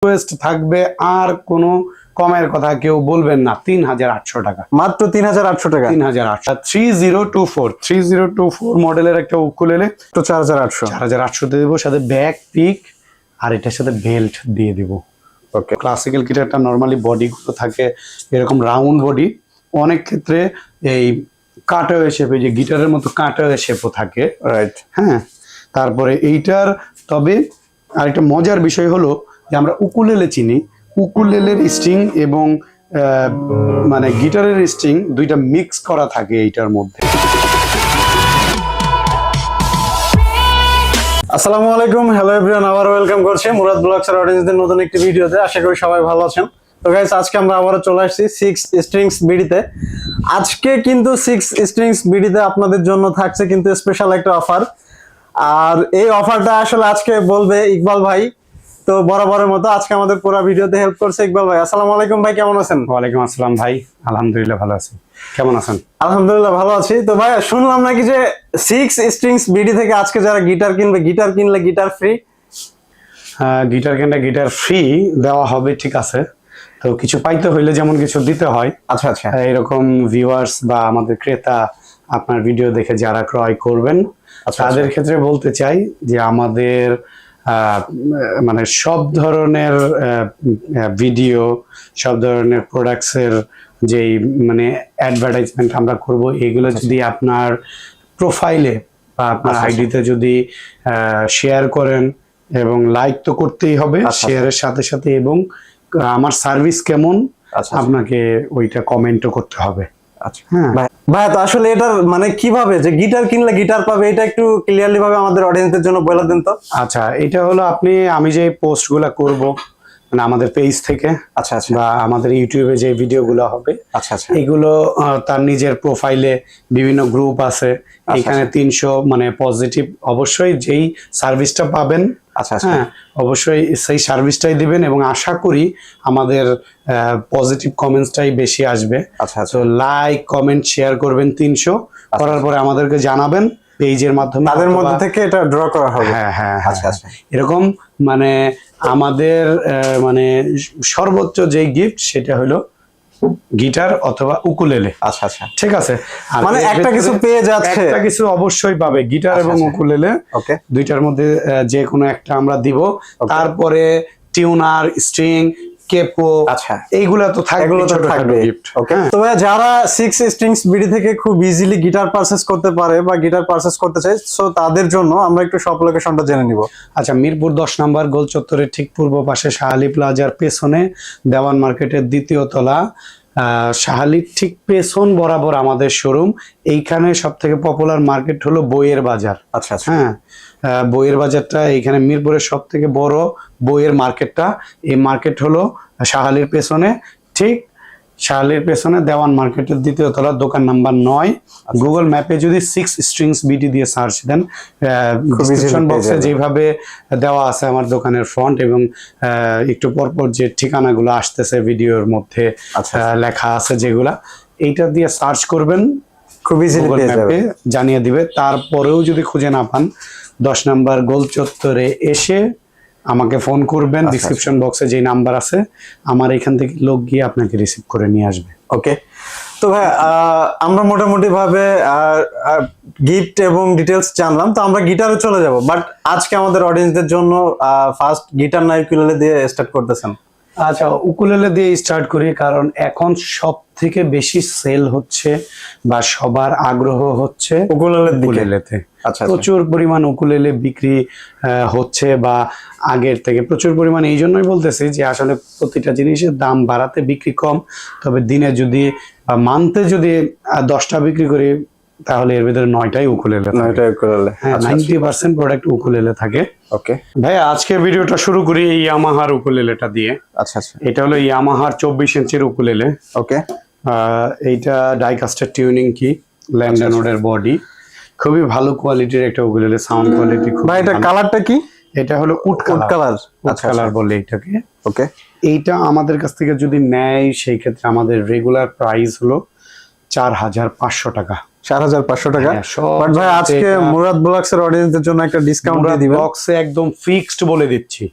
Request থাকবে, আর কোনো কমের কথা কেউ বলবেন না। 3800 টাকা, মাত্র 3800 টাকা। 3800। 3024 মডেলের একটা উকুলেলে তো 4800 4800 দিয়ে দেবো, সাথে ব্যাক পিক আর এটার সাথে বেল্ট দিয়ে দিব। ওকে। ক্লাসিক্যাল গিটারটা নর্মালি বডিগুলো থাকে এরকম রাউন্ড বডি, অনেক ক্ষেত্রে এই কাটওয়ে শেপে, যে গিটারের মতো কাটওয়ে শেপও থাকে, রাইট। হ্যাঁ। তারপরে এইটার তবে আরেকটা মজার বিষয় হলো যে আমরা উকুলেলে চিনি, উকুলেলের স্ট্রিং এবং মানে গিটারের স্ট্রিং দুইটা মিক্স করা থাকে এইটার মধ্যে। আসসালামু আলাইকুম, হ্যালো এভরিওয়ান, আবার ওয়েলকাম করছি মুরাদ ব্লগসের অডিয়েন্সদের নতুন একটি ভিডিওতে। আশা করি সবাই ভালো আছেন। তো গাইস, আজকে আমরা আবারও চলে আসছি 6 স্ট্রিংস বিডিতে। আজকে কিন্তু 6 স্ট্রিংস বিডিতে আপনাদের জন্য থাকছে কিন্তু স্পেশাল একটা অফার। আর এই অফারটা আসলে আজকে বলবে ইকবাল ভাই। তো বরাবরের মতো আজকে আমাদের পুরো ভিডিওতে হেল্প করছে ইকবাল ভাই। আসসালামু আলাইকুম ভাই, কেমন আছেন? ওয়ালাইকুম আসসালাম ভাই, আলহামদুলিল্লাহ ভালো আছি। কেমন আছেন? আলহামদুলিল্লাহ ভালো আছি। তো ভাই, শুনলাম নাকি যে 6 স্ট্রিংস বিডি থেকে আজকে যারা গিটার কিনবে, গিটার কিনলে গিটার ফ্রি। গিটার কিনলে গিটার ফ্রি দেওয়া হবে, ঠিক আছে। তো কিছু পাইতে হইলে যেমন কিছু দিতে হয়। আচ্ছা আচ্ছা। এরকম ভিউয়ার্স বা আমাদের ক্রেতা আপনার ভিডিও দেখে যারা ক্রয় করবেন, তাদের ক্ষেত্রে বলতে চাই যে আমাদের মানে সব ধরনের ভিডিও, সব ধরনের প্রোডাক্টসের যেই মানে অ্যাডভার্টাইজমেন্ট আমরা করব, এগুলো যদি আপনার প্রোফাইলে বা আপনার আইডিতে যদি শেয়ার করেন, এবং লাইক তো করতেই হবে শেয়ারের সাথে সাথে, এবং আমার সার্ভিস কেমন আপনাকে ওইটা কমেন্টও করতে হবে। আচ্ছা ভাই, তো আসলে এটার মানে কিভাবে যে গিটার কিনলে গিটার পাবে, এটা একটু ক্লিয়ারলি ভাবে আমাদের অডিয়েন্সদের জন্য বলে দেন তো। আচ্ছা, এটা হলো আমি যে পোস্টগুলা করব মানে আমাদের পেজ থেকে, আচ্ছা আচ্ছা, বা আমাদের ইউটিউবে যে ভিডিওগুলো হবে, আচ্ছা আচ্ছা, এগুলো তার নিজের প্রোফাইলে বিভিন্ন গ্রুপ আছে, এখানে 300 মানে পজিটিভ অবশ্যই যেই সার্ভিসটা পাবেন, আচ্ছা আচ্ছা, হ্যাঁ অবশ্যই সেই সার্ভিসটাই দিবেন, এবং আশা করি আমাদের পজিটিভ কমেন্টসটাই বেশি আসবে। আচ্ছা তো লাইক কমেন্ট শেয়ার করবেন 300, করার পরে আমাদেরকে জানাবেন পেজের মাধ্যমে, তাদের মধ্যে থেকে এটা ড্র করা হবে। হ্যাঁ হ্যাঁ, আচ্ছা আচ্ছা, এরকম মানে আমাদের মানে সর্বোচ্চ যেই গিফট সেটা হলো গিটার অথবা উকুলেলে। আচ্ছা আচ্ছা, ঠিক আছে, মানে একটা কিছু পেয়ে যাচ্ছে, একটা কিছু অবশ্যই পাবে, গিটার এবং উকুলেলে ওকে, দুইটার মধ্যে যে কোনো একটা আমরা দিব। তারপরে টিউনার, স্ট্রিং, কেপো, আচ্ছা এইগুলা তো থাকবে গিফট। ওকে। তো ভাই, যারা 6 স্ট্রিংস বিডি থেকে খুব ইজিলি গিটার পারচেজ করতে পারে বা গিটার পারচেজ করতে চায়, সো তাদের জন্য আমরা একটু সব লোকেশনটা জেনে নিব। আচ্ছা, মিরপুর 10 নম্বর গোল চত্বরের ঠিক পূর্ব পাশে শাহালি প্লাজার পেছনে, দেওয়ান মার্কেটের দ্বিতীয় তলা, শাহালির ঠিক পেছন বরাবর আমাদের শোরুম। এইখানে সব থেকে পপুলার মার্কেট হলো বইয়ের বাজার। আচ্ছা আচ্ছা, হ্যাঁ, বইয়ের বাজারটা এইখানে মিরপুরের সব থেকে বড় বইয়ের মার্কেটটা, এই মার্কেট হলো শাহালির পেছনে, ঠিক শাহালির পেছনে দেওয়ান মার্কেটের দ্বিতীয় তলা, দোকান নাম্বার 9। গুগল ম্যাপে যদি 6 স্ট্রিংস বিডি দিয়ে সার্চ দেন, ডেসক্রিপশন বক্সে যেভাবে দেওয়া আছে আমার দোকানের ফ্রন্ট, এবং একটু পরপর যে ঠিকানাগুলো আসতেছে ভিডিওর মধ্যে লেখা আছে যেগুলা, এইটা দিয়ে সার্চ করবেন, খুব ইজিলি ম্যাপে জানিয়ে দিবে। তারপরেও যদি খুঁজে না পান, 10 নম্বর গোল চত্বরে এসে আমাকে ফোন করবেন, ডিসক্রিপশন বক্সে যে নাম্বার আছে, আমার এখান থেকে লোক গিয়ে আপনাকে রিসিভ করে নিয়ে আসবে। ওকে। তো ভাই, আমরা মোটামুটি ভাবে গিফট এবং ডিটেলস জানলাম, তো আমরা গিটারে চলে যাব। বাট আজকে আমাদের অডিয়েন্সদের জন্য ফার্স্ট গিটার না উকুলেলে দিয়ে স্টার্ট করতেছেন? আচ্ছা, উকুলেলে দিয়ে স্টার্ট করি, কারণ এখন সব থেকে বেশি সেল হচ্ছে বা সবার আগ্রহ হচ্ছে উকুলেলেতে। আচ্ছা, প্রচুর পরিমাণ উকুলেলে বিক্রি হচ্ছে, বা আগের থেকে প্রচুর পরিমাণ। এই জন্যই বলতেছি যে আসলে প্রতিটা জিনিসের দাম বাড়াতে বিক্রি কম, তবে দিনে যদি বা মান্থে যদি 10টা বিক্রি করি, তাহলে এর ভিতরে 9টাই উকুলেলে। 90% প্রোডাক্ট উকুলেলে থাকে। ওকে ভাই, আজকে ভিডিওটা শুরু করি এই ইয়ামাহার উকুলেলেটা দিয়ে। আচ্ছা আচ্ছা, এটা হলো ইয়ামাহার 24 ইঞ্চির উকুলেলে। ওকে। এইটা ডাইকাস্টার টিউনিং কি, ল্যান্ডনোডের বডি, খুবই ভালো কোয়ালিটির একটা উকুলেলে, সাউন্ড কোয়ালিটি খুব। ভাই, এটা কালারটা কি? এটা হলো উড কালার বলে এইটাকে। ওকে। এইটা আমাদের কাছ থেকে যদি নেয়, সেই ক্ষেত্রে আমাদের রেগুলার প্রাইস হলো 4500 টাকা। 4500 টাকা। বাট ভাই, আজকে মুরাদ ব্লগসের অডিয়েন্সদের জন্য একটা ডিসকাউন্ট দিয়ে দিবেন। বক্সে একদম ফিক্সড বলে দিচ্ছি,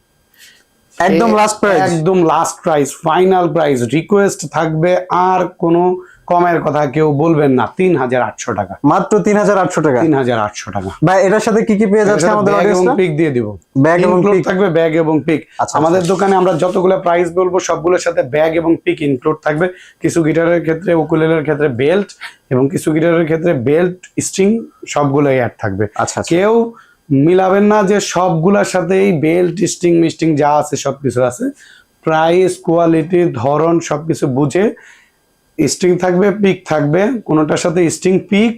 একদম লাস্ট প্রাইস। একদম last price, final price. Request থাকবে আর কোনো কমের কথা কেউ বলবেন না, 3800 টাকা, মাত্র 3800 টাকা। 3800 টাকা। ভাই এটার সাথে কি কি পেয়ে যাচ্ছে আমাদের ব্যাগ এবং অডিয়েন্সরা? পিক দিয়ে দিব, ব্যাগ এবং ইনক্লুড পিক থাকবে, ব্যাগ এবং পিক। আচ্ছা, আমাদের দোকানে আমরা যতগুলো প্রাইস বলবো সবগুলোর সাথে ব্যাগ এবং পিক ইনক্লুড থাকবে। কিছু গিটারের ক্ষেত্রে, উকুলেলের ক্ষেত্রে বেল্ট, এবং কিছু গিটারের ক্ষেত্রে বেল্ট, স্ট্রিং সবগুলোই অ্যাড থাকবে। আচ্ছা, আচ্ছা। কেউ মিলাবেন না যে সবগুলোর সাথেই বেল্ট, স্ট্রিং মিস্টিং যা আছে সবকিছু আছে। প্রাইস, কোয়ালিটি, ধরন সবকিছু বুঝে স্ট্রিং থাকবে, পিক থাকবে, কোনোটার সাথে স্ট্রিং পিক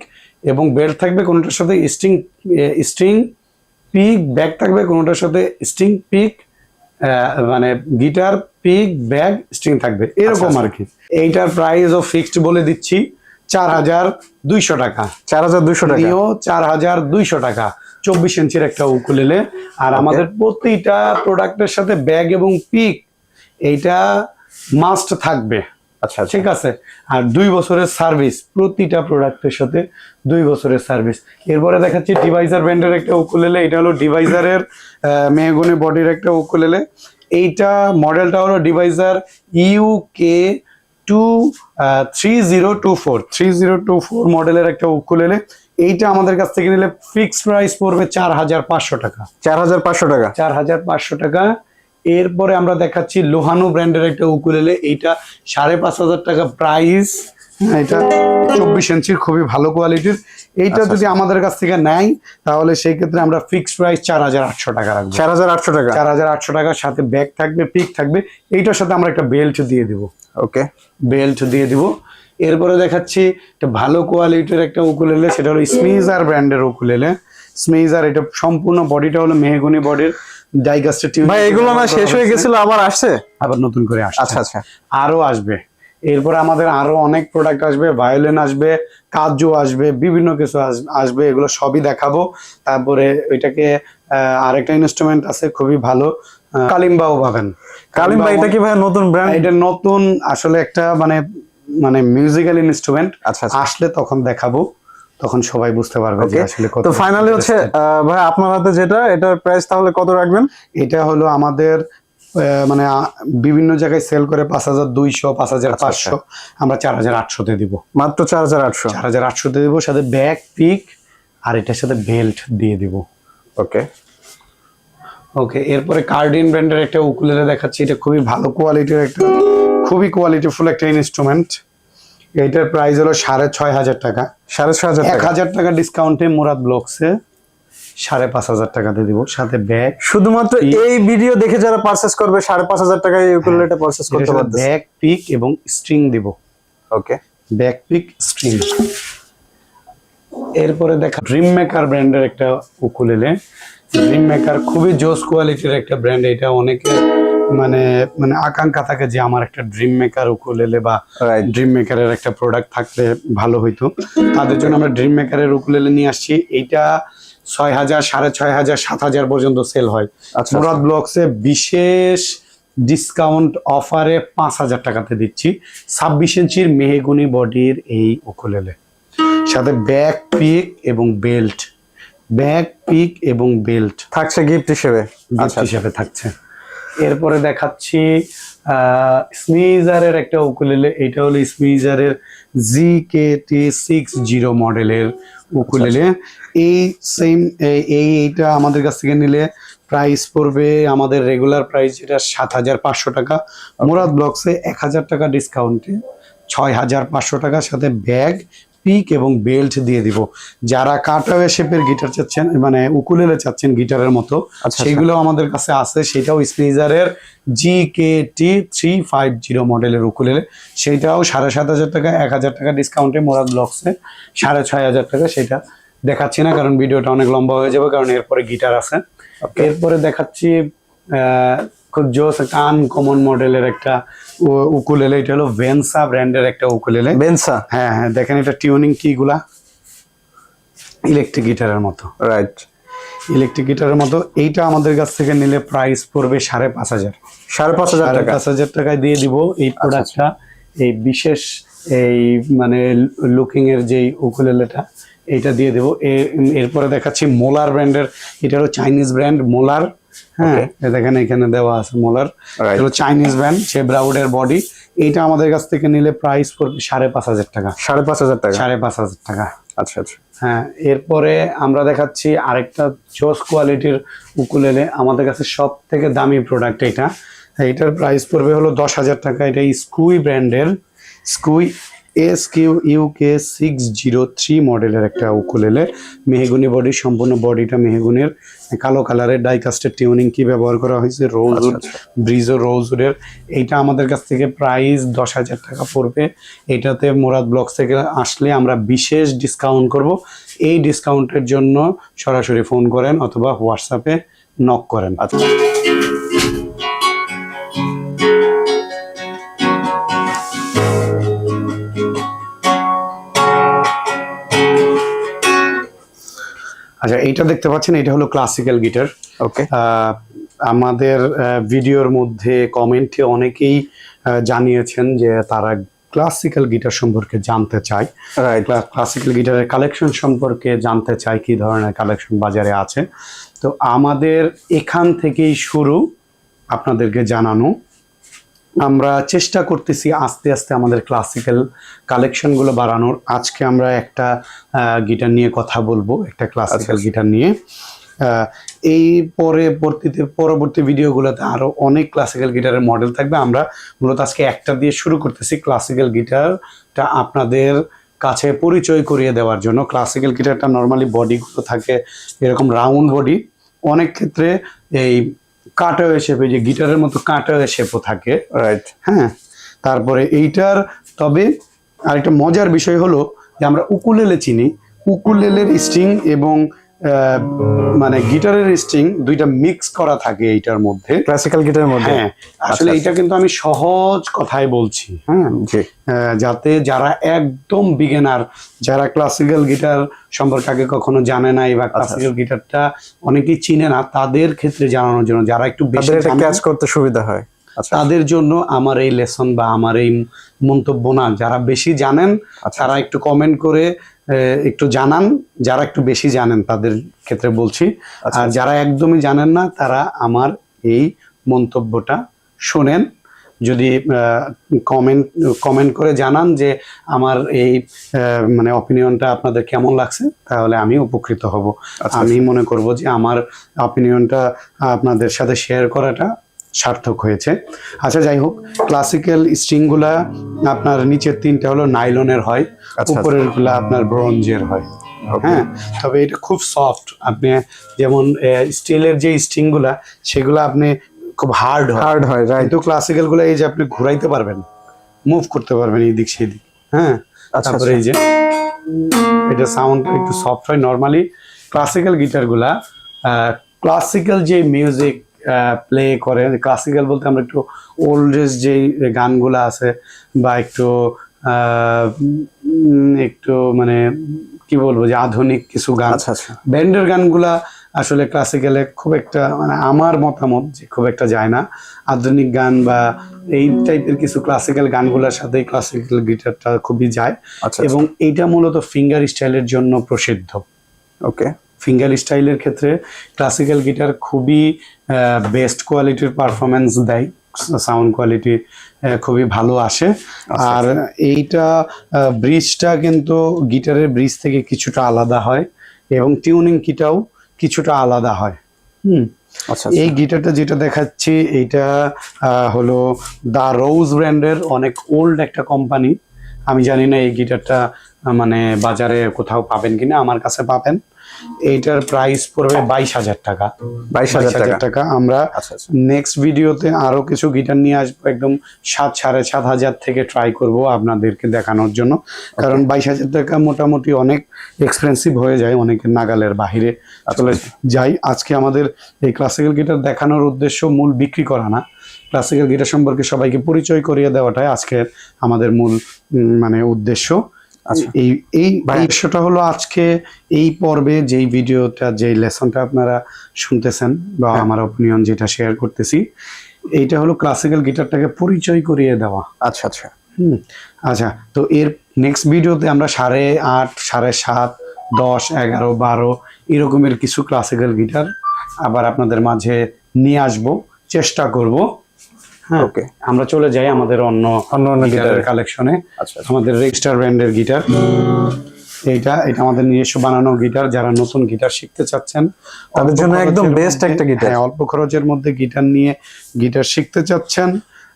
এবং বেল্ট থাকবে, কোনোটার সাথে স্ট্রিং পিক ব্যাগ থাকবে, কোনোটার সাথে স্ট্রিং পিক মানে গিটার পিক ব্যাগ স্ট্রিং থাকবে, এরকম আর কি। এইটার প্রাইস ও ফিক্সড বলে দিচ্ছি 4200 টাকা। 4200 টাকা। নিও 4200 টাকা, 24 ইঞ্চির একটা উকুলেলে। আর আমাদের প্রতিটা প্রোডাক্টের সাথে ব্যাগ এবং পিক এইটা মাস্ট থাকবে। আচ্ছা, ঠিক আছে। আর 2 বছরের সার্ভিস, প্রতিটা প্রোডাক্টের সাথে 2 বছরের সার্ভিস। এরপরে দেখাচ্ছি ডিভাইজার ব্র্যান্ডের একটা উকুলেলে। এটা হলো ডিভাইজারের মেহগনি বডির একটা উকুলেলে। এইটা মডেলটা হলো ডিভাইজার ইউকে 3024 মডেলের একটা উকুলেলে। এইটা আমাদের কাছ থেকে নিলে ফিক্সড প্রাইস পড়বে 4500 টাকা। 4500 টাকা। 4500 টাকা। এরপরে আমরা দেখাচ্ছি লোহানো ব্র্যান্ডের একটা উকুলেলে। এইটা 5500 টাকা প্রাইস। এটা 24 ইঞ্চির খুবই ভালো কোয়ালিটির। এইটা যদি আমাদের কাছ থেকে নেয় তাহলে সেই ক্ষেত্রে আমরা ফিক্সড প্রাইস 4800 টাকা রাখবো। 4800 টাকা। 4800 টাকার সাথে ব্যাগ থাকবে, পিক থাকবে। এইটার সাথে আমরা একটা বেল্ট দিয়ে দিব। ওকে, বেল্ট দিয়ে দিব। এরপরে দেখাচ্ছি একটা ভালো কোয়ালিটির একটা উকুলেলে, সেটা হলো স্মিজার ব্র্যান্ডের উকুলেলে। স্মিজার, এটা সম্পূর্ণ বডিটা হলো মেহগনি বডির, ডাইকাস্টের টিউন। ভাই এগুলো না শেষ হয়ে গেছিল, আবার আসছে? আবার নতুন করে আসছে। আচ্ছা, আচ্ছা। আরো আসবে। এরপরে আমাদের আরো অনেক প্রোডাক্ট আসবে, ভায়োলিন আসবে, কাজু আসবে, বিভিন্ন কিছু আসবে। এগুলো সবই দেখাবো। তারপরে ওইটাকে আরেকটা ইনস্ট্রুমেন্ট আছে খুবই ভালো, কালিম্বাও পাবেন। কালিম্বা, এটা কি ভাই নতুন ব্র্যান্ড? এটা নতুন, আসলে একটা মানে মিউজিক্যাল ইনস্ট্রুমেন্ট। আচ্ছা, আচ্ছা। আসলে তখন দেখাবো, তখন সবাই বুঝতে পারবে যে আসলে কত। তো ফাইনালি হচ্ছে ভাই আপনার হাতে যেটা, এটার প্রাইস তাহলে কত রাখবেন? এটা হলো আমাদের মানে বিভিন্ন জায়গায় সেল করে 5200, 5500, আমরা 4800 তে দিব। মাত্র 4800। 4800 তে দিব, সাথে ব্যাগ, পিক আর এটার সাথে বেল্ট দিয়ে দিব। ওকে, ওকে। এরপরে কার্ডিন ব্র্যান্ডের একটা উকুলেলে দেখাচ্ছি। এটা খুবই ভালো কোয়ালিটির একটা, খুবই কোয়ালিটিফুল একটা ইনস্ট্রুমেন্ট। এইটার প্রাইস হলো 6500 টাকা। 6500 টাকা। 1000 টাকা ডিসকাউন্টে মুরাদ ব্লগসে 5500 টাকাতে দিব, সাথে ব্যাগ। শুধুমাত্র এই ভিডিও দেখে যারা পারচেজ করবে 5500 টাকায় এই উকুলেলেটা পারচেজ করতে পারবে। ব্যাগ, পিক এবং স্ট্রিং দিব। ওকে, ব্যাক পিক, স্ট্রিং। এরপরে দেখা ড্রিম মেকার ব্র্যান্ডের একটা উকুলেলে। ড্রিম মেকার খুবই জোস কোয়ালিটির একটা ব্র্যান্ড। এটা অনেকে মানে আকাঙ্ক্ষা থাকে যে আমার একটা ড্রিম মেকার উকুলেলে বা ড্রিম মেকারের একটা প্রোডাক্ট থাকলে ভালো হইতো। তাদের জন্য আমরা ড্রিম মেকারের উকুলেলে নিয়ে আসছি। এইটা 6000, 6500, 7000 পর্যন্ত সেল হয়। মুরাদ ব্লগসে বিশেষ ডিসকাউন্ট অফারে 5000 টাকাতে দিচ্ছি 26 ইঞ্চির মেহগনি বডির এই উকুলেলে, সাথে ব্যাক পিক এবং বেল্ট। ব্যাক পিক এবং বেল্ট থাকছে গিফট হিসেবে। হিসেবে থাকছে। এরপরে দেখাচ্ছি স্মিজারের একটা উকুলেলে। এটা হলো স্মিজারের GKT60 মডেলের উকুলেলে। এই সেম এইটা আমাদের কাছ থেকে নিলে প্রাইস পড়বে, আমাদের রেগুলার প্রাইস এটা 7500 টাকা। মুরাদ ব্লগসে 1000 টাকা ডিসকাউন্টে 6500 টাকার সাথে ব্যাগ, পিক এবং বেল্ট দিয়ে দিব। যারা কাটওয়ে শেপের গিটার চাচ্ছেন, মানে উকুলেলে চাচ্ছেন গিটারের মতো, সেগুলো আমাদের কাছে আছে। সেটাও স্মিজারের GKT350 মডেলের উকুলেলে, সেটাও 7500 টাকা। 1000 টাকা ডিসকাউন্টে মুরাদ ব্লগসে 6500 টাকা। সেটা দেখাচ্ছি না কারণ ভিডিওটা অনেক লম্বা হয়ে যাবে, কারণ এরপরে গিটার আছে। এরপরে দেখাচ্ছি খুব জোস একটা আনকমন মডেলের একটা উকুলেলে। এটা হলো ভেনসা ব্র্যান্ডের একটা উকুলেলে। ভেনসা, হ্যাঁ হ্যাঁ, দেখেন এটা টিউনিং কি গুলা ইলেকট্রিক গিটারের মতো। রাইট, ইলেকট্রিক গিটারের মতো। এইটা আমাদের কাছ থেকে নিলে প্রাইস পড়বে 5500। 5500 টাকায় দিয়ে দিব এই প্রোডাক্টটা। এই বিশেষ এই মানে লুকিং এর যেই উকুলেলেটা, এইটা দিয়ে দেবো। এরপরে দেখাচ্ছি মোলার ব্র্যান্ডের। এটা হলো চাইনিজ ব্র্যান্ড মোলার। হ্যাঁ, Okay. দেখেন এখানে দেওয়া আছে মোলার। Right. এগুলো চাইনিজ ব্র্যান্ড, শেব্রাউডের বডি। এইটা আমাদের কাছ থেকে নিলে প্রাইস পড়বে 5,500 টাকা। 5,500 টাকা। 5,500 টাকা। আচ্ছা আচ্ছা। হ্যাঁ, এরপরে আমরা দেখাচ্ছি আরেকটা জোস কোয়ালিটির উকুলেলে। আমাদের কাছে সব থেকে দামি প্রোডাক্ট এটা। এইটার প্রাইস পড়বে হলো 10,000 টাকা। এটা স্কুই ব্র্যান্ডের, স্কুই SQUK603 মডেলের একটা উকুলেলে। মেহগুনি বডি, সম্পূর্ণ বডিটা মেহগুনির, কালো কালারের ডাইকাস্টের টিউনিং কি ব্যবহার করা হয়েছে, রোজউড, ব্রিজো রোজউডের। এইটা আমাদের কাছ থেকে প্রাইস 10,000 টাকা পড়বে। এটাতে মুরাদ ব্লগস থেকে আসলে আমরা বিশেষ ডিসকাউন্ট করব। এই ডিসকাউন্টের জন্য সরাসরি ফোন করেন অথবা হোয়াটসঅ্যাপে নক করেন। আচ্ছা। আচ্ছা, এইটা দেখতে পাচ্ছেন, এটা হলো ক্লাসিক্যাল গিটার। ওকে। আমাদের ভিডিওর মধ্যে কমেন্টে অনেকেই জানিয়েছেন যে তারা ক্লাসিক্যাল গিটার সম্পর্কে জানতে চায়, রাইট। ক্লাসিক্যাল গিটারের কালেকশন সম্পর্কে জানতে চায়, কি ধরনের কালেকশন বাজারে আছে। তো আমাদের এখান থেকেই শুরু আপনাদেরকে জানানো। আমরা চেষ্টা করতেছি আস্তে আস্তে আমাদের ক্লাসিক্যাল কালেকশনগুলো বাড়ানোর। আজকে আমরা একটা গিটার নিয়ে কথা বলবো, একটা ক্লাসিক্যাল গিটার নিয়ে। এই পরবর্তী ভিডিওগুলোতে আরো অনেক ক্লাসিক্যাল গিটারের মডেল থাকবে। আমরা মূলত আজকে একটা দিয়ে শুরু করতেছি, ক্লাসিক্যাল গিটারটা আপনাদের কাছে পরিচয় করিয়ে দেওয়ার জন্য। ক্লাসিক্যাল গিটারটা নর্মালি বডিগুলো থাকে এরকম রাউন্ড বডি, অনেক ক্ষেত্রে এই কাটাওয়ে শেপে, যে গিটারের মতো কাটাওয়ে শেপও থাকে। রাইট। হ্যাঁ, তারপরে এইটার তবে আরেকটা মজার বিষয় হলো যে আমরা উকুলেলে চিনি, উকুলেলের স্ট্রিং এবং মানে গিটারের স্ট্রিং দুইটা মিক্স করা থাকে এইটার মধ্যে, ক্লাসিক্যাল গিটারের মধ্যে। হ্যাঁ, আসলে এটা কিন্তু আমি সহজ কথায় বলছি, হ্যাঁ, জি। যাতে যারা একদম বিগিনার, যারা ক্লাসিক্যাল গিটার সম্পর্কে আগে কখনো জানে নাই বা ক্লাসিক্যাল গিটারটা অনেকেই চিনে না, তাদের ক্ষেত্রে জানানোর জন্য, যারা একটু বেশি তাদের এটা ক্যাচ করতে সুবিধা হয়। আচ্ছা। তাদের জন্য আমার এই লেসন বা আমার এই মন্তব্য না। যারা বেশি জানেন তারা একটু কমেন্ট করে একটু জানান, যারা একটু বেশি জানেন তাদের ক্ষেত্রে বলছি। আর যারা একদমই জানেন না তারা আমার এই মন্তব্যটা শোনেন, যদি কমেন্ট করে জানান যে আমার এই মানে অপিনিয়নটা আপনাদের কেমন লাগছে, তাহলে আমি উপকৃত হব। আমি মনে করব যে আমার অপিনিয়নটা আপনাদের সাথে শেয়ার করাটা সার্থক হয়েছে। আচ্ছা, যাই হোক, ক্লাসিক্যাল স্ট্রিংগুলা আপনার নিচের তিনটা হলো নাইলনের হয়, উপরের গুলা আপনার ব্রোঞ্জের হয়। হ্যাঁ, তবে এটা খুব সফট। আপনি যেমন স্টিলের যে স্ট্রিংগুলা সেগুলো আপনি খুব হার্ড হয়, কিন্তু ক্লাসিক্যাল গুলো এই যে আপনি ঘুরাইতে পারবেন, মুভ করতে পারবেন এই দিক সেই দিক। হ্যাঁ, তারপরে এই যে এটা সাউন্ড একটু সফট হয়। নর্মালি ক্লাসিক্যাল গিটারগুলা, ক্লাসিক্যাল যে মিউজিক প্লে করে, ক্লাসিক্যাল বলতে আমরা একটু ওল্ডেজ যেই গানগুলা আছে বা একটু মানে কি বলবো, যে আধুনিক কিছু গান, ব্যান্ডের গানগুলা আসলে ক্লাসিক্যালে খুব একটা, মানে আমার মতামত যে খুব একটা যায় না। আধুনিক গান বা এই টাইপের কিছু ক্লাসিক্যাল গানগুলোর সাথে ক্লাসিক্যাল গিটারটা খুবই যায়। এবং এইটা মূলত ফিঙ্গার স্টাইলের জন্য প্রসিদ্ধ। ওকে। ফিঙ্গার স্টাইলের ক্ষেত্রে ক্লাসিক্যাল গিটার খুবই বেস্ট কোয়ালিটির পারফরমেন্স দেয়, সাউন্ড কোয়ালিটি খুবই ভালো আসে। আর এইটা ব্রিজটা কিন্তু গিটারের ব্রিজ থেকে কিছুটা আলাদা হয় এবং টিউনিং কিটাও কিছুটা আলাদা হয়। এই গিটারটা যেটা দেখাচ্ছি এইটা হলো দা রোজ ব্র্যান্ডের, অনেক ওল্ড একটা কোম্পানি। আমি জানি না এই গিটারটা মানে বাজারে কোথাও পাবেন কিনা, আমার কাছে পাবেন। এইটার প্রাইস পড়বে 22,000 টাকা। 22,000 টাকা। আমরা নেক্সট ভিডিওতে আরো কিছু গিটার নিয়ে আসবো, একদম 7,000-7,500 থেকে ট্রাই করব আপনাদেরকে দেখানোর জন্য, কারণ 22,000 টাকা মোটামুটি অনেক এক্সপেন্সিভ হয়ে যায়, অনেকের নাগালের বাহিরে চলে যায়। আজকে আমাদের এই ক্লাসিক্যাল গিটার দেখানোর উদ্দেশ্য মূল বিক্রি করা না, ক্লাসিক্যাল গিটার সম্পর্কে সবাইকে পরিচয় করিয়ে দেওয়াটাই আজকের আমাদের মূল মানে উদ্দেশ্য। এই বিষয়টা হলো আজকে এই পর্বে যেই ভিডিওটা, যেই লেসনটা আপনারা শুনতেছেন বা আমার অপিনিয়ন যেটা শেয়ার করতেছি, এইটা হলো ক্লাসিক্যাল গিটারটাকে পরিচয় করিয়ে দেওয়া। আচ্ছা। আচ্ছা, তো এর নেক্সট ভিডিওতে আমরা 8.5, 7.5, 10, 11, 12 এরকমের কিছু ক্লাসিক্যাল গিটার আবার আপনাদের মাঝে নিয়ে আসব, চেষ্টা করব। হ্যাঁ, ওকে, আমরা চলে যাই আমাদের অন্য অন্য গিটারের গিটারের কালেকশনে। আচ্ছা আচ্ছা। আমাদের রেক্সটার ব্র্যান্ডের গিটার, এটা আমাদের নিজস্ব বানানো গিটার। যারা নতুন গিটার শিখতে চাচ্ছেন তাদের জন্য অল্প একদম খরচের বেস্ট মধ্যে- একটা গিটার। হ্যাঁ, অল্প খরচের মধ্যে গিটার নিয়ে গিটার শিখতে চাচ্ছেন,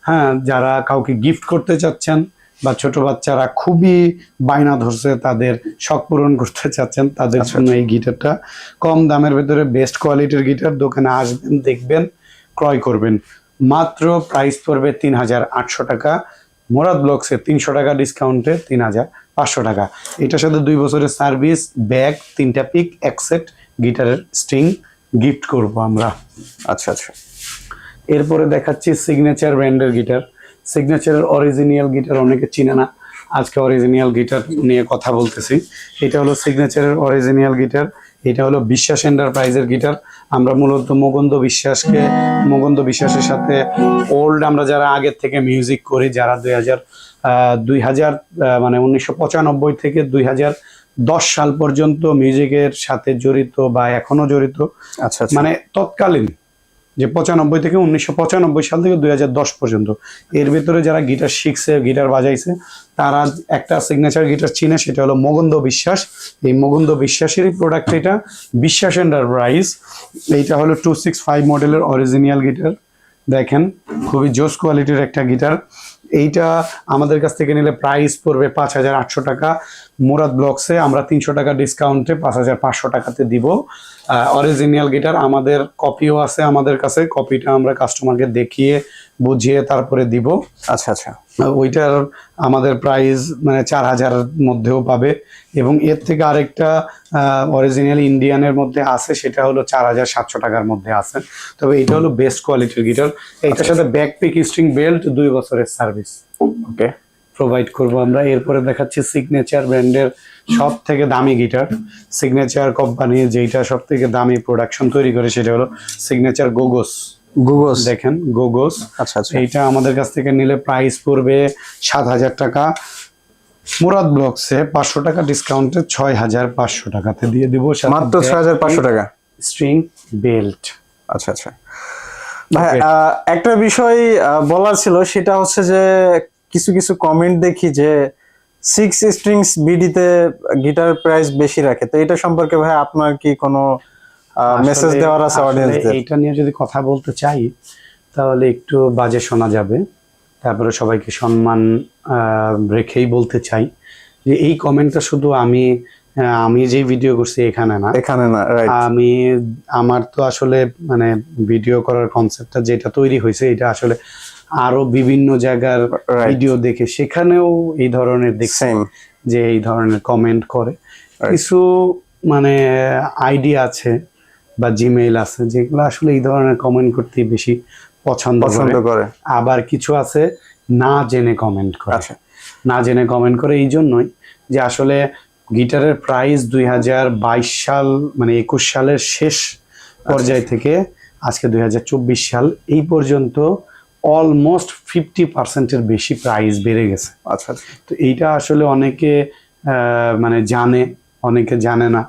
হ্যাঁ, যারা কাউকে গিফট করতে চাচ্ছেন বা ছোট বাচ্চারা খুবই বায়না ধরছে তাদের শখ পূরণ করতে চাচ্ছেন, তাদের জন্য এই গিটারটা কম দামের ভেতরে বেস্ট কোয়ালিটির গিটার। দোকানে আসবেন, দেখবেন, ক্রয় করবেন। মাত্র প্রাইস পড়বে ৩,৮০০ টাকা। মোরাদ ব্লগসে ৩০০ টাকা ডিসকাউন্টে ৩,৫০০ টাকা। এটার সাথে 2 বছরের সার্ভিস, ব্যাগ, 3টা পিক, এক সেট গিটারের স্ট্রিং গিফট করব আমরা। আচ্ছা আচ্ছা। এরপরে দেখাচ্ছি সিগনেচার ব্র্যান্ডের গিটার। সিগনেচারের অরিজিনাল গিটার অনেকে চিনে না, আজকে অরিজিনাল গিটার নিয়ে কথা বলতেছি। এটা হলো সিগনেচারের অরিজিনাল গিটার, এটা হলো বিশ্বাস এন্টারপ্রাইজের গিটার। আমরা মূলত মুকুন্দ বিশ্বাসের সাথে ওল্ড, আমরা যারা আগের থেকে মিউজিক করি, যারা 2000 মানে 1995 থেকে 2010 সাল পর্যন্ত মিউজিকের সাথে জড়িত বা এখনো জড়িত, আচ্ছা আচ্ছা। মানে তৎকালীন যে 95 থেকে 1995 সাল থেকে 2010 পর্যন্ত, এর ভিতরে যারা গিটার শিখছে, গিটার বাজাইছে, তারা একটা সিগনেচার গিটার চিনে, সেটা হলো মুকুন্দ বিশ্বাস। এই মুকুন্দ বিশ্বাসেরই প্রোডাক্ট এটা, বিশ্বাস এন্টারপ্রাইজ। এইটা হলো 265 মডেলের অরিজিনাল গিটার। দেখেন, খুবই জোস কোয়ালিটির একটা গিটার। এইটা আমাদের কাছ থেকে নিলে প্রাইস পড়বে 5,800 টাকা। মুরাদ ব্লগসে আমরা 300 টাকা ডিসকাউন্টে 5,500 টাকাতে দিব। অরিজিনাল গিটার আমাদের কপিও আছে আমাদের কাছে, কপিটা আমরা কাস্টমারকে দেখিয়ে বুঝিয়ে তারপরে দিব। আচ্ছা আচ্ছা। ওইটার আমাদের প্রাইস মানে 4,000 মধ্যেও পাবে, এবং এর থেকে আরেকটা অরিজিনাল ইন্ডিয়ানের মধ্যে আছে, সেটা হলো 4,700 টাকার মধ্যে আছে। তবে এটা হলো বেস্ট কোয়ালিটির গিটার। এইটার সাথে ব্যাকপিক, স্ট্রিং, বেল্ট, 2 বছরের সার্ভিস ওকে, প্রোভাইড করব আমরা। এরপরে দেখাচ্ছি সিগনেচার ব্র্যান্ডের সব থেকে দামি গিটার। সিগনেচার কোম্পানি যেটা সব থেকে দামি প্রোডাকশন তৈরি করে, সেটা হলো সিগনেচার গোগোস। গুগলস। দেখেন, গোগোস। আচ্ছা আচ্ছা। এইটা আমাদের কাছ থেকে নিলে প্রাইস পড়বে 7,000 টাকা। মুরাদ ব্লগসে 500 টাকা ডিসকাউন্টে 6,500 টাকাতে দিয়ে দিব, মাত্র 6,500 টাকা। String, belt. আচ্ছা আচ্ছা। ভাই, একটা বিষয় বলার ছিল, সেটা হচ্ছে যে কিছু কিছু কমেন্ট দেখি যে 6 স্ট্রিংস বিডিতে গিটার প্রাইস বেশি রাখে, তো এটা সম্পর্কে ভাই আপনার কি কোনো মেসেজ দেওয়ার আছে অডিয়েন্সদের? এইটা নিয়ে যদি কথা বলতে চাই তাহলে একটু বাজে শোনা যাবে, তারপরে সবাইকে সম্মান রেখেই বলতে চাই যে এই কমেন্টটা শুধু আমি যে ভিডিও করছি এখানে না, এখানে না, রাইট। আমার তো আসলে মানে ভিডিও করার কনসেপ্টটা যেটা তৈরি হয়েছে, এটা আসলে আরো বিভিন্ন জায়গার ভিডিও দেখে সেখানেও এই ধরনের দেখছি সেম যে এই ধরনের কমেন্ট করে। কিছু মানে আইডিয়া আছে বা জিমেইল আছে যেগুলো আসলে এই ধরনের কমেন্ট করতেই বেশি পছন্দ করে। আবার কিছু আছে না জেনে কমেন্ট করে। আচ্ছা। না জেনে কমেন্ট করে এই জন্যই যে আসলে গিটারের প্রাইস 2022 সাল মানে 21 সালের শেষ পর্যায় থেকে আজকে 2024 সাল এই পর্যন্ত অলমোস্ট 50%-এর বেশি প্রাইস বেড়ে গেছে। আচ্ছা। তো এইটা আসলে অনেকে মানে জানে, অনেকে জানে না,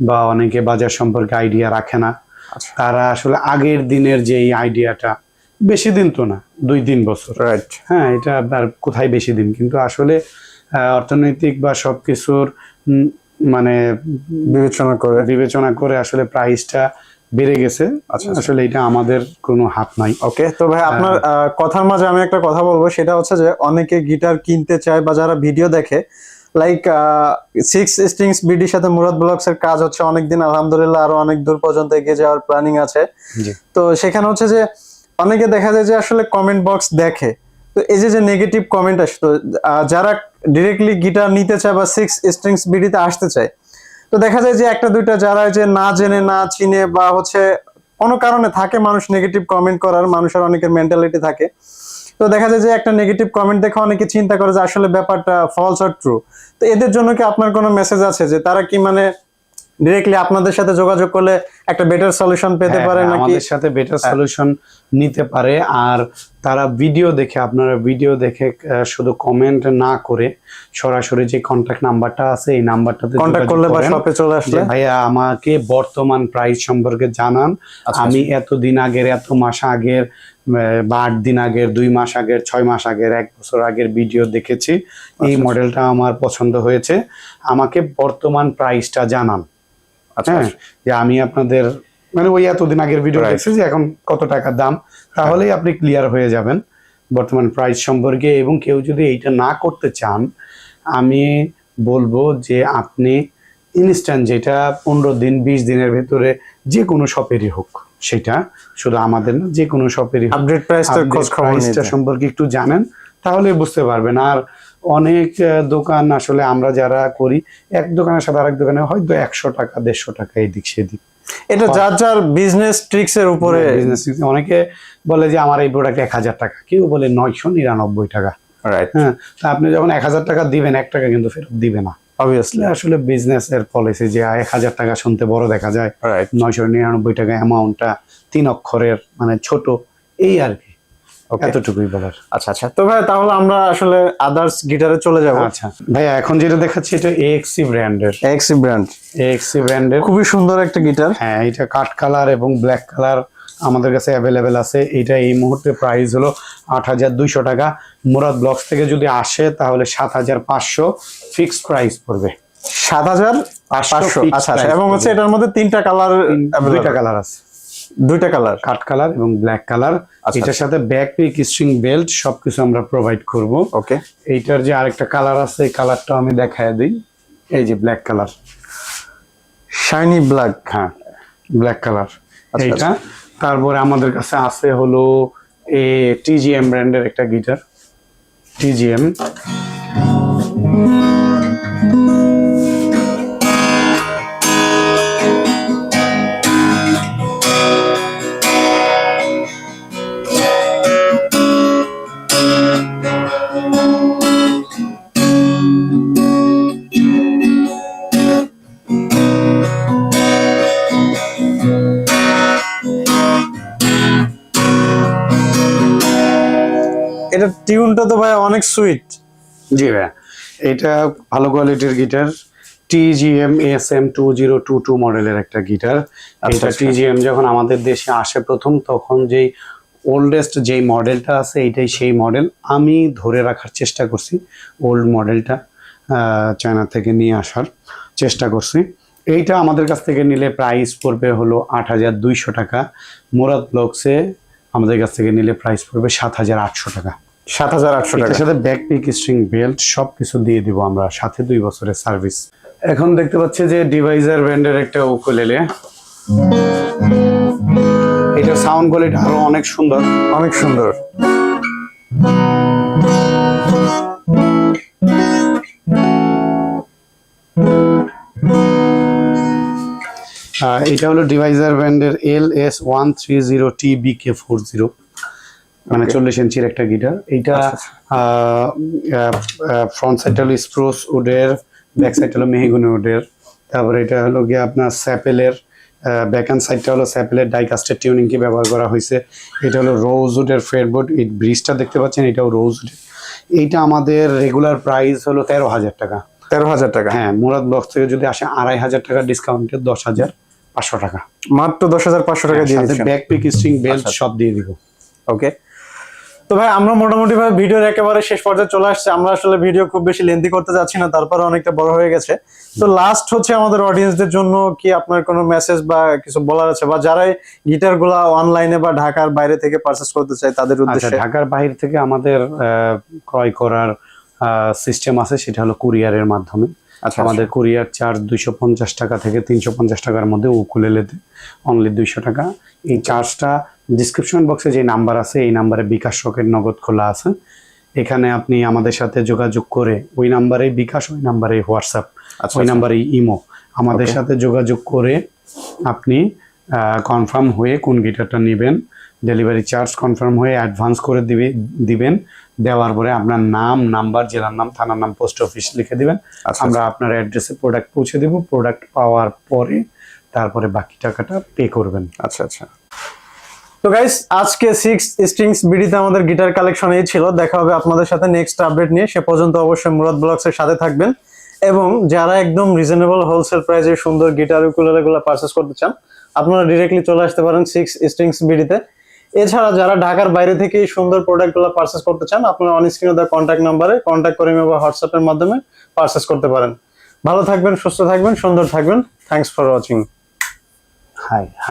বা অনেকে বাজার সম্পর্কে আইডিয়া রাখে না। তারা আসলে আগের দিনের যে এই আইডিয়াটা, বেশি দিন তো না, 2-3 বছর, রাইট। হ্যাঁ, এটা আর কোথায় বেশি দিন, কিন্তু আসলে অর্থনৈতিক বা সবকিছুর মানে বিবেচনা করে আসলে প্রাইসটা বেড়ে গেছে। আসলে এটা আমাদের কোনো হাত নাই। ওকে, তো ভাই আপনার কথার মাঝে আমি একটা কথা বলবো, সেটা হচ্ছে যে অনেকে গিটার কিনতে চায় বা যারা ভিডিও দেখে, লাইক 6 স্ট্রিংস বিডির সাথে মুরাদ ব্লগস এর কাজ হচ্ছে অনেকদিন, আলহামদুলিল্লাহ আরো অনেক দূর পর্যন্ত এগিয়ে যাওয়ার প্ল্যানিং আছে। তো সেখানে হচ্ছে যে অনেকে দেখা যায় যে আসলে কমেন্ট বক্স দেখে, তো এই যে নেগেটিভ কমেন্ট আসে, তো যারা ডিরেক্টলি গিটার নিতে চায় বা 6 স্ট্রিংস বিডিতে আসতে চায়, তো দেখা যায় যে একটা দুইটা যারা যে না জেনে না চিনে বা হচ্ছে কোনো কারণে থাকে মানুষ নেগেটিভ কমেন্ট করার, মানুষের অনেকের মেন্টালিটি থাকে, তো দেখা যায় যে একটা নেগেটিভ কমেন্ট দেখে অনেকে চিন্তা করে যে আসলে ব্যাপারটা ফলস অর ট্রু। তো এদের জন্য কি আপনার কোনো মেসেজ আছে যে তারা কি মানে ডিরেক্টলি আপনাদের সাথে যোগাযোগ করলে একটা বেটার সলিউশন পেতে পারে নাকি? আমাদের সাথে বেটার সলিউশন নিতে পারে। আর তারা ভিডিও দেখে, আপনারা ভিডিও দেখে শুধু কমেন্ট না করে সরাসরি যে কন্ট্যাক্ট নাম্বারটা আছে এই নাম্বারটাতে কন্ট্যাক্ট করলে বা শপে চলে আসলে, ভাইয়া আমাকে বর্তমান প্রাইস সম্পর্কে জানান, আমি এতদিন আগের, এত মাস আগের বা 8 দিন আগের, 2 মাস আগের, 6 মাস আগের, 1 বছর আগের ভিডিও দেখেছি, এই মডেলটা আমার পছন্দ হয়েছে, আমাকে বর্তমান প্রাইসটা জানান। হ্যাঁ, যে আমি আপনাদের মানে ওই এতদিন আগের ভিডিও দেখছি যে এখন কত টাকা দাম, তাহলেই আপনি ক্লিয়ার হয়ে যাবেন বর্তমান প্রাইস সম্পর্কে। এবং কেউ যদি এইটা না করতে চান, আমি বলবো যে আপনি ইনস্ট্যান্ট, যেটা 15 দিন 20 দিনের ভেতরে যে কোনো শপেরই হোক, সেটা শুধু আমাদের না, যে কোনো শপেরই আপডেট প্রাইসটা সম্পর্কে একটু জানেন, তাহলে বুঝতে পারবেন। আর অনেক দোকান আসলে আমরা যারা করি, এক দোকানের সাথে আরেক দোকানে হয়তো 100 টাকা 150 টাকা এদিক সেদিক, এটা যার যার বিজনেস ট্রিক্স এর উপরে। অনেকে বলে যে আমার এই প্রোডাক্ট 1000 টাকা, কেউ বলে 999 টাকা। রাইট। হ্যাঁ, তা আপনি যখন 1000 টাকা দিবেন, 1 টাকা কিন্তু ফেরত দিবে না। অবভিয়াসলি আসলে বিজনেস এর পলিসি যে 1000 টাকা শুনতে বড় দেখা যায়, 999 টাকা অ্যামাউন্টটা 3 অক্ষরের, মানে ছোট, এই আর কি, এতটুকুই বলার। আচ্ছা আচ্ছা, তো ভাই তাহলে আমরা আসলে আদার্স গিটারে চলে যাব। আচ্ছা ভাইয়া, এখন যেটা দেখাচ্ছি এটা AXC ব্র্যান্ডের। AXC ব্র্যান্ডের খুবই সুন্দর একটা গিটার। হ্যাঁ, এটা কাঠ কালার এবং ব্ল্যাক কালার আমাদের কাছে অ্যাভেলেবেল আছে। এটা এই মুহূর্তে প্রাইস হলো 8200 টাকা। মুরাদ ব্লগস থেকে যদি আসে তাহলে 7500 ফিক্সড প্রাইস পড়বে। 7500। আচ্ছা আচ্ছা, এবং হচ্ছে এটার মধ্যে 3টা কালার, 2টা কালার আছে, 2টা কালার, কাঠ কালার এবং ব্ল্যাক কালার। এটার সাথে ব্যাক পিক, স্ট্রিং বেল্ট সবকিছু আমরা প্রোভাইড করব। ওকে। এইটার যে আরেকটা কালার আছে, এই কালারটা আমি দেখায় দিই, এই যে ব্ল্যাক কালার, শাইনি ব্ল্যাক। হ্যাঁ, ব্ল্যাক কালার এইটা। তারপরে আমাদের কাছে আছে হলো TGM ব্র্যান্ডের একটা গিটার, TGM। এটা টিউনটা তো ভাই অনেক সুইট। জি ভাই, এটা ভালো কোয়ালিটির গিটার, TGM SM 2022 মডেলের একটা গিটার। এটা TGM যখন আমাদের দেশে আসে প্রথম, তখন যেই ওল্ডেস্ট যেই মডেলটা আছে এইটাই সেই মডেল। আমি ধরে রাখার চেষ্টা করছি ওল্ড মডেলটা, চায়না থেকে নিয়ে আসার চেষ্টা করছি। এইটা আমাদের কাছ থেকে নিলে প্রাইস পড়বে হলো 8200 টাকা। মুরাদ ব্লগসে আমাদের কাছ থেকে নিলে প্রাইস পড়বে 7800 টাকা। 7800 টাকা। এর সাথে ব্যাক পিক, স্ট্রিং বেল্ট সবকিছু দিয়ে দিব আমরা, সাথে 2 বছরের সার্ভিস। এখন দেখতে পাচ্ছি যে ডিভাইজার ব্র্যান্ডের একটা উকুলেলে, এটা সাউন্ড কোয়ালিটি আরো অনেক সুন্দর, অনেক সুন্দর। এটা হলো ডিভাইজার ব্র্যান্ডের LS130TBK40, মানে 40 ইঞ্চির একটা গিটার। এইটা ফ্রন্ট সাইড হলো স্প্রুস উডের, ব্যাক সাইড হলো মেহগনি উডের। তারপরে এটা হলো গিয়ে আপনার স্যাপেলের, ব্যাক হ্যান্ড সাইডটা হলো স্যাপেলের ডাইকাস্টের টিউনিং কি ব্যবহার করা হয়েছে। এটা হলো রোজ উডের ফ্রেডবোর্ড, এই ব্রিজটা দেখতে পাচ্ছেন, এটাও রোজ উডের। এইটা আমাদের রেগুলার প্রাইস হলো 13000 টাকা। 13000 টাকা। হ্যাঁ, মুরাদ ব্লগস থেকে যদি আসে 2500 টাকা ডিসকাউন্টে 10500 টাকা, মাত্র 10500 টাকা দিয়ে দিচ্ছেন। ব্যাক পিক, স্ট্রিং বেল্ট সব দিয়ে দিব। ওকে, তো ভাই আমরা মোটামুটি ভাবে ভিডিওর একেবারে শেষ পর্যায়ে চলে আসছে। আমরা আসলে ভিডিও খুব বেশি লেন্থি করতে যাচ্ছি না, তারপরে অনেকটা বড় হয়ে গেছে। তো লাস্ট হচ্ছে আমাদের অডিয়েন্সদের জন্য কি আপনার কোনো মেসেজ বা কিছু বলার আছে, বা যারা গিটার গুলা অনলাইনে বা ঢাকার বাইরে থেকে পারচেজ করতে চায় তাদের উদ্দেশ্যে? ঢাকার বাইরে থেকে আমাদের ক্রয় করার সিস্টেম আছে, সেটা হলো কুরিয়ারের মাধ্যমে। আমাদের কুরিয়ার চার্জ 250 টাকা থেকে 350 টাকার মধ্যে, উকুলেলেতে অনলি 200 টাকা। এই চার্জটা ডিসক্রিপশন বক্সে যে নাম্বার আছে, এই নাম্বারে বিকাশ রকেট নগদ খোলা আছে। এখানে আপনি আমাদের সাথে যোগাযোগ করে, ওই নাম্বারে বিকাশ, ওই নাম্বারে হোয়াটসঅ্যাপ, ওই নাম্বারে ইমো, আমাদের সাথে যোগাযোগ করে আপনি কনফার্ম হয়ে কোন গিটারটা নেবেন, ডেলিভারি চার্জ কনফার্ম হয়ে অ্যাডভান্স করে দিবেন। দেওয়ার পরে আপনার নাম, নাম্বার, জেলার নাম, থানার নাম, পোস্ট অফিস লিখে দিবেন। আমরা আপনার অ্যাড্রেসে প্রোডাক্ট পৌঁছে দেব। প্রোডাক্ট পাওয়ার পরে তারপরে বাকি টাকাটা পে করবেন। আচ্ছা আচ্ছা। তো গাইস আজকে 6 স্ট্রিংস বিডিতে আমাদের গিটার কালেকশন এই ছিল। দেখা হবে আপনাদের সাথে নেক্সট আপডেট নিয়ে। সে পর্যন্ত অবশ্যই মুরাদ ব্লগস এর সাথে থাকবেন এবং যারা একদম রিজনেবল হোলসেল প্রাইসে সুন্দর গিটার উকুলেলে গুলো পারচেজ করতে চান আপনারা ডাইরেক্টলি চলে আসতে পারেন 6 স্ট্রিংস বিডিতে। এছাড়া যারা ঢাকার বাইরে থেকে এই সুন্দর প্রোডাক্টগুলো পারচেজ করতে চান আপনারা অন স্ক্রিনে দেওয়া কন্ট্যাক্ট নাম্বারে কন্ট্যাক্ট করে বা হোয়াটসঅ্যাপের মাধ্যমে পারচেজ করতে পারেন। ভালো থাকবেন, সুস্থ থাকবেন, সুন্দর থাকবেন। Thanks for watching. হাই